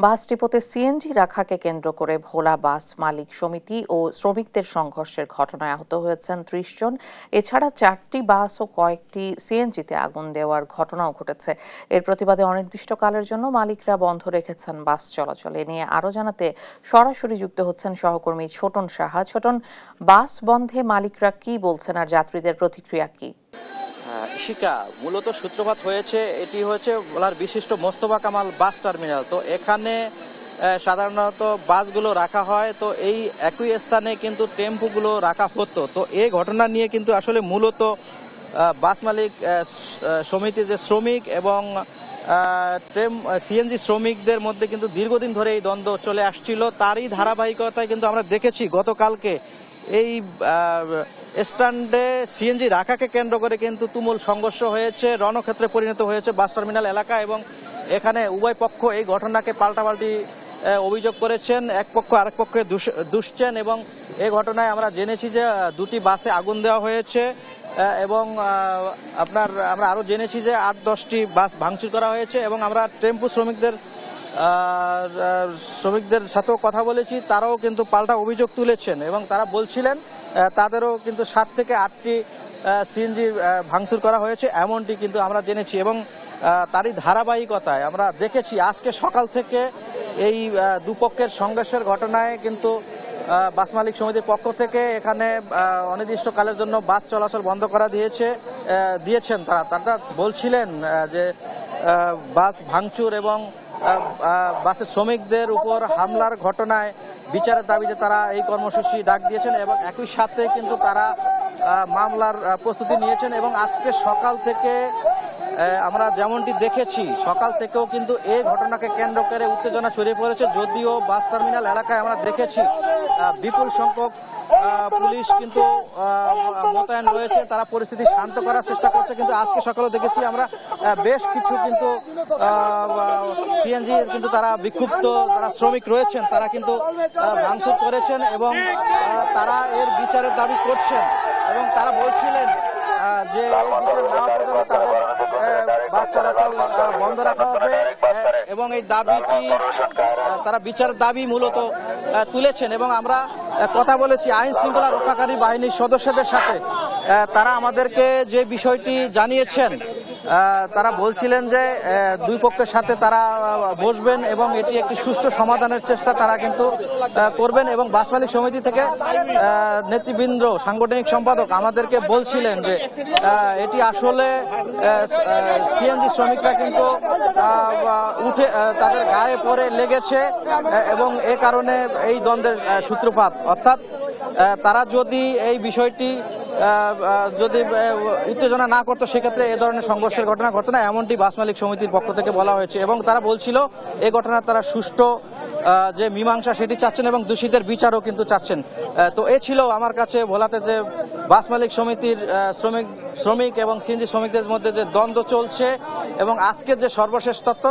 বাস ডিপোতে CNG রাখাকে কেন্দ্র করে ভোলা বাস মালিক সমিতি ও শ্রমিকদের সংঘর্ষের ঘটনায় আহত হয়েছেন ৩০ জন। এছাড়া ৪টি বাস ও কয়েকটি সিএনজিতে আগুন দেওয়ার ঘটনাও ঘটেছে। এর প্রতিবাদে অনির্দিষ্টকালের জন্য মালিকরা বন্ধ রেখেছেন বাস চলাচল। এ নিয়ে আরও জানাতে সরাসরি যুক্ত হচ্ছেন সহকর্মী ছোটন সাহা। ছোটন, বাস বন্ধে মালিকরা কি বলছেন আর যাত্রীদের প্রতিক্রিয়া কি? শিকা মূলত সূত্রপাত হয়েছে, এটি হচ্ছে ভোলার বিশিষ্ট মোস্তফা কামাল বাস টার্মিনাল। তো এখানে সাধারণত বাসগুলো রাখা হয়, তো এই একই স্থানে কিন্তু টেম্পুগুলো রাখা হতো। তো এই ঘটনা নিয়ে কিন্তু আসলে মূলত বাস মালিক সমিতির যে শ্রমিক এবং সিএনজি শ্রমিকদের মধ্যে কিন্তু দীর্ঘদিন ধরে এই দ্বন্দ্ব চলে আসছিল। তারই ধারাবাহিকতায় কিন্তু আমরা দেখেছি গতকালকে এই স্ট্যান্ডে সিএনজি রাখাকে কেন্দ্র করে কিন্তু তুমুল সংঘর্ষ হয়েছে, রণক্ষেত্রে পরিণত হয়েছে বাস টার্মিনাল এলাকা। এবং এখানে উভয় পক্ষ এই ঘটনাকে পাল্টাপাল্টি অভিযোগ করেছেন, এক পক্ষ আরেক পক্ষে দুষছেন। এবং এই ঘটনায় আমরা জেনেছি যে দুটি বাসে আগুন দেওয়া হয়েছে এবং আমরা আরও জেনেছি যে ৮-১০টি বাস ভাঙচুর করা হয়েছে। এবং আমরা টেম্পু শ্রমিকদের সাথেও কথা বলেছি, তারাও কিন্তু পাল্টা অভিযোগ তুলেছেন এবং তারা বলছিলেন তাদেরও কিন্তু ৭ থেকে ৮টি সিএনজি ভাঙচুর করা হয়েছে, এমনটি কিন্তু আমরা জেনেছি। এবং তারই ধারাবাহিকতায় আমরা দেখেছি আজকে সকাল থেকে এই দুপক্ষের সংঘর্ষের ঘটনায় কিন্তু বাস মালিক সমিতির পক্ষ থেকে এখানে অনির্দিষ্টকালের জন্য বাস চলাচল বন্ধ করা দিয়েছেন। তারা বলছিলেন যে বাস ভাঙচুর এবং বাসের শ্রমিকদের উপর হামলার ঘটনায় বিচারের দাবিতে তারা এই কর্মসূচি ডাক দিয়েছেন এবং একই সাথে কিন্তু তারা মামলার প্রস্তুতি নিয়েছেন। এবং আজকে সকাল থেকে আমরা যেমনটি দেখেছি, সকাল থেকেও কিন্তু এই ঘটনাকে কেন্দ্র করে উত্তেজনা ছড়িয়ে পড়েছে। যদিও বাস টার্মিনাল এলাকায় আমরা দেখেছি বিপুল সংখ্যক পুলিশ কিন্তু মোতায়েন রয়েছে, তারা পরিস্থিতি শান্ত করার চেষ্টা করছে। কিন্তু আজকে সকালেও দেখেছি আমরা বেশ কিছু কিন্তু সিএনজি কিন্তু তারা বিক্ষুব্ধ যারা শ্রমিক রয়েছেন তারা কিন্তু ভাঙচুর করেছেন এবং তারা এর বিচারের দাবি করছেন। এবং তারা বলছিলেন যে এই বিচার না পর্যন্ত তাদের বাস চলাচল বন্ধ রাখা হবে এবং এই দাবিটি তারা বিচারের দাবি মূলত তুলেছেন। এবং আমরা কথা বলেছি আইন শৃঙ্খলা রক্ষাকারী বাহিনীর সদস্যদের সাথে, তারা আমাদেরকে যে বিষয়টি জানিয়েছেন, তারা বলছিলেন যে দুই পক্ষের সাথে তারা বসবেন এবং এটি একটি সুষ্ঠু সমাধানের চেষ্টা তারা কিন্তু করবেন। এবং বাস মালিক সমিতি থেকে নেতৃবৃন্দ, সাংগঠনিক সম্পাদক আমাদেরকে বলছিলেন যে এটি আসলে সিএনজি শ্রমিকরা কিন্তু উঠে তাদের গায়ে পড়ে লেগেছে এবং এ কারণে এই দ্বন্দ্বের সূত্রপাত। অর্থাৎ তারা যদি এই বিষয়টি যদি উত্তেজনা না করতো সেক্ষেত্রে এ ধরনের সংঘর্ষের ঘটনা ঘটে না, এমনটি বাস মালিক সমিতির পক্ষ থেকে বলা হয়েছে। এবং তারা বলছিল এই ঘটনার তারা সুষ্ঠু যে মীমাংসা সেটি চাচ্ছেন এবং দোষীদের বিচারও কিন্তু চাচ্ছেন। তো এ ছিল আমার কাছে ভোলাতে যে বাস মালিক সমিতির শ্রমিক এবং সিএনজি শ্রমিকদের মধ্যে যে দ্বন্দ্ব চলছে এবং আজকের যে সর্বশেষ তথ্য।